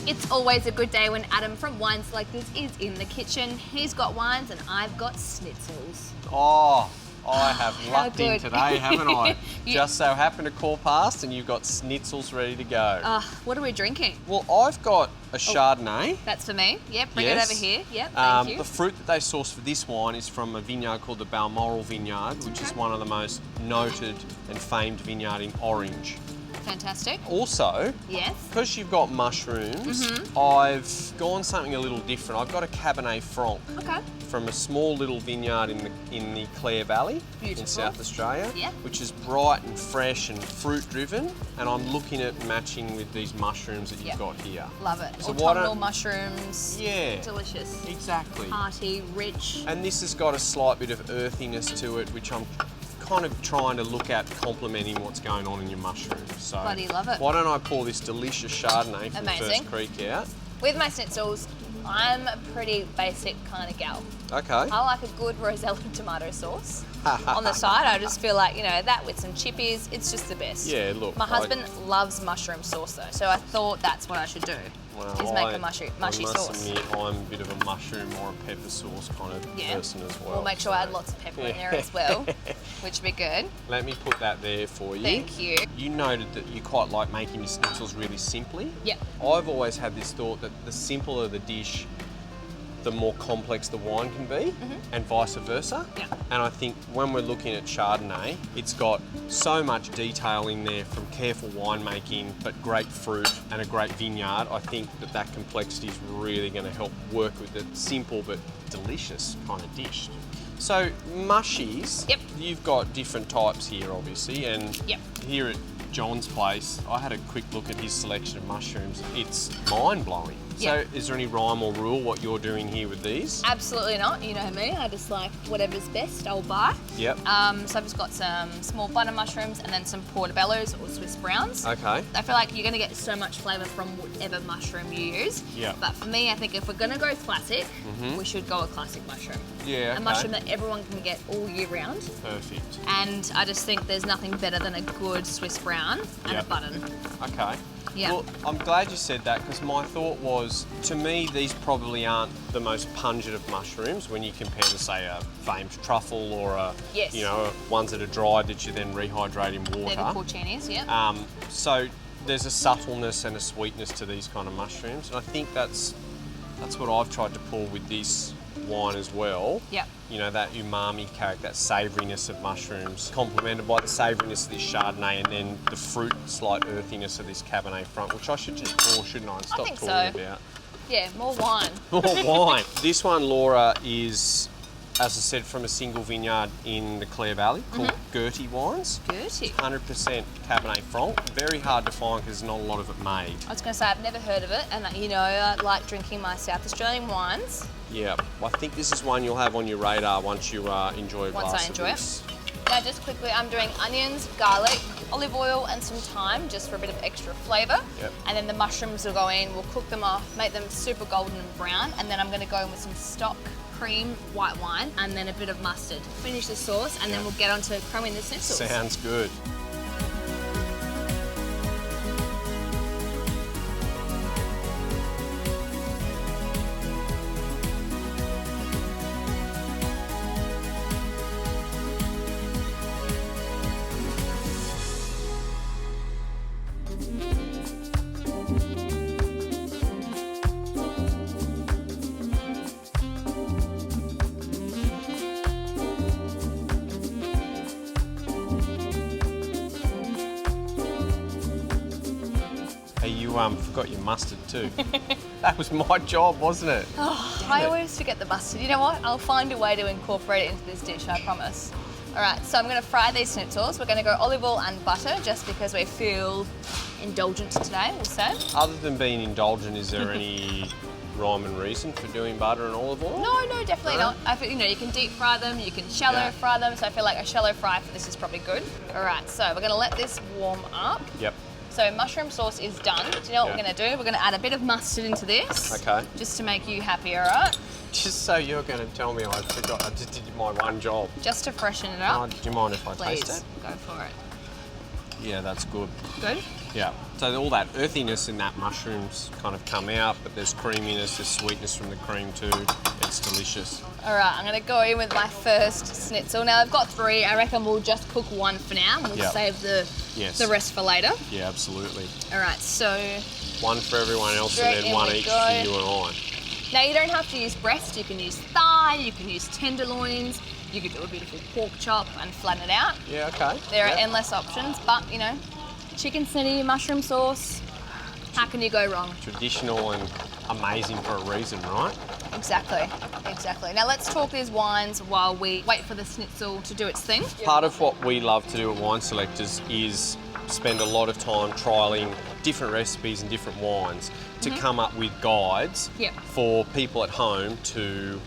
It's always a good day when Adam from Wine Selectors is in the kitchen. He's got wines and I've got schnitzels. Oh, I have lucked in good. today, haven't I? You- Just so happened to call past and you've got schnitzels ready to go. What are we drinking? Well, I've got a Chardonnay. That's for me. Yep, bring Yes. it over here. Yep, thank you. The fruit that they source for this wine is from a vineyard called the Balmoral Vineyard, which is Okay. one of the most noted and famed vineyard in Orange. Fantastic. Also, Yes. because you've got mushrooms, Mm-hmm. I've gone something a little different. I've got a Cabernet Franc Okay. from a small little vineyard in the Clare Valley in Beautiful. South Australia, Yeah. which is bright and fresh and fruit driven. And I'm looking at matching with these mushrooms that you've Yeah. got here. Love it. So why Autumnal don't- mushrooms. Yeah. Delicious. Exactly. Hearty, rich. And this has got a slight bit of earthiness to it, which I'm kind of trying to look at complementing what's going on in your mushrooms. So Bloody love it. why don't I pour this delicious Chardonnay from Amazing. First Creek out? With my schnitzels, I'm a pretty basic kind of gal. Okay. I like a good Rosella tomato sauce. On the side, I just feel like, that with some chippies, it's just the best. Yeah, look, My I- husband loves mushroom sauce though, so I thought that's what I should do. Is make a mushy I sauce. must admit, I'm a bit of a mushroom or a pepper sauce kind of Yeah. person as well. We'll make sure I add lots of pepper in there as well, which would be good. Let me put that there for you. Thank you. You noted that you quite like making your schnitzels really simply. Yep. I've always had this thought that the simpler the dish, the more complex the wine can be, and vice versa. Yeah. And I think when we're looking at Chardonnay, it's got so much detail in there from careful winemaking, but great fruit and a great vineyard. I think that complexity is really going to help work with the simple but delicious kind of dish. So mushies, Yep. you've got different types here obviously, and Yep. here at John's place, I had a quick look at his selection of mushrooms. It's mind-blowing. Yeah. So is there any rhyme or rule what you're doing here with these? Absolutely not. You know me. I just like whatever's best, I'll buy. Yep. So I've just got some small butter mushrooms and then some portobellos or Swiss browns. Okay. I feel like you're going to get so much flavour from whatever mushroom you use. Yeah. But for me, I think if we're going to go classic, we should go a classic mushroom. Yeah, A okay. mushroom that everyone can get all year round. Perfect. And I just think there's nothing better than a good Swiss brown and Yep. a button. Okay. Yeah. Well, I'm glad you said that because my thought was, to me, these probably aren't the most pungent of mushrooms when you compare to, say, a famed truffle or Yes. ones that are dried that you then rehydrate in They're the water. porcinis, yeah. So there's a subtleness and a sweetness to these kind of mushrooms, and I think that's what I've tried to pull with this wine as well. Yep. That umami character, that savouriness of mushrooms, complemented by the savouriness of this Chardonnay, and then the fruit, slight earthiness of this Cabernet Franc, which I should just pour, shouldn't I, and stop think talking so. about. Yeah, more wine. More wine. This one, Laura, is, as I said, from a single vineyard in the Clare Valley called Gertie Wines. Gertie. 100% Cabernet Franc. Very hard to find because there's not a lot of it made. I was going to say, I've never heard of it, and I like drinking my South Australian wines. Yeah, I think this is one you'll have on your radar once you enjoy a Once glass I enjoy of it. this. Now, just quickly, I'm doing onions, garlic, olive oil, and some thyme just for a bit of extra flavour. Yep. And then the mushrooms will go in, we'll cook them off, make them super golden and brown, and then I'm going to go in with some stock, cream, white wine, and then a bit of mustard. Finish the sauce, and then we'll get on to crowing the schnitzels. Sounds good. Hey, you forgot your mustard too. That was my job, wasn't it? I always forget the mustard. You know what? I'll find a way to incorporate it into this dish, I promise. All right, so I'm going to fry these schnitzels. We're going to go olive oil and butter just because we feel indulgent today, we'll say. Other than being indulgent, is there any rhyme and reason for doing butter and olive oil? No, definitely No? not. I feel, you can deep fry them, you can shallow Yeah. fry them, so I feel like a shallow fry for this is probably good. All right, so we're going to let this warm up. Yep. So mushroom sauce is done. Do you know what Yeah. we're going to do? We're going to add a bit of mustard into this. Okay. Just to make you happy, all right? Just so you're going to tell me I forgot, I just did my one job. Just to freshen it Oh, up. do you mind if I Please, taste it? go for it. Yeah, that's good. Good? Yeah. So all that earthiness in that mushrooms kind of come out, but there's creaminess, there's sweetness from the cream too. It's delicious. All right, I'm going to go in with my first schnitzel. Now, I've got 3. I reckon we'll just cook 1 for now. And we'll Yep. save the Yes. rest for later. Yeah, absolutely. All right, so 1 for everyone else Straight and then in 1 we each go. for you and I. now you don't have to use breast. You can use thigh, you can use tenderloins, you could do a beautiful pork chop and flatten it out. Yeah, okay. There are Yeah. endless options, but you know, chicken snitty, mushroom sauce, how can you go wrong? Traditional and amazing for a reason, right? Exactly, exactly. Now let's talk these wines while we wait for the schnitzel to do its thing. Part of what we love to do at Wine Selectors is spend a lot of time trialling different recipes and different wines to come up with guides Yep. for people at home to,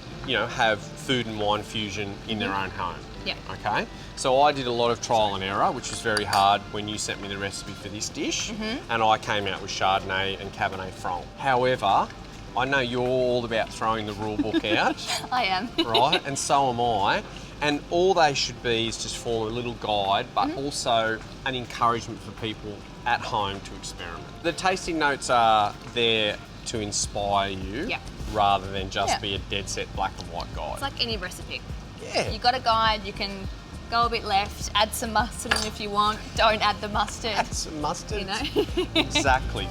have food and wine fusion in their own home. Yep. Okay, so I did a lot of trial and error, which was very hard when you sent me the recipe for this dish, and I came out with Chardonnay and Cabernet Franc. However, I know you're all about throwing the rule book out, I am. right? And so am I. And all they should be is just form a little guide, but also an encouragement for people at home to experiment. The tasting notes are there to inspire you, Yeah. rather than just Yeah. be a dead set black and white guide. It's like any recipe. Yeah. You got a guide, you can go a bit left, add some mustard in if you want, don't add the mustard. Add some mustard. You know? Exactly.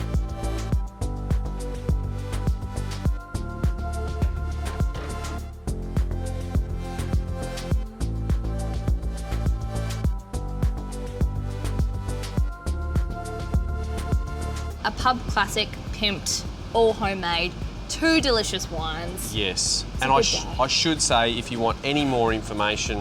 A pub classic, pimped, all homemade, 2 delicious wines. Yes, a and good day. I should say, if you want any more information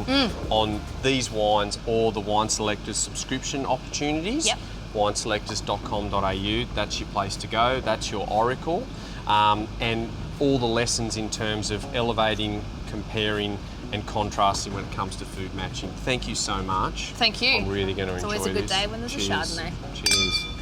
on these wines or the Wine Selectors subscription opportunities, Yep. wineselectors.com.au, that's your place to go, that's your oracle, and all the lessons in terms of elevating, comparing and contrasting when it comes to food matching. Thank you so much. Thank you. I'm really going to It's enjoy always a good this. day when there's a Cheers. Chardonnay. Cheers.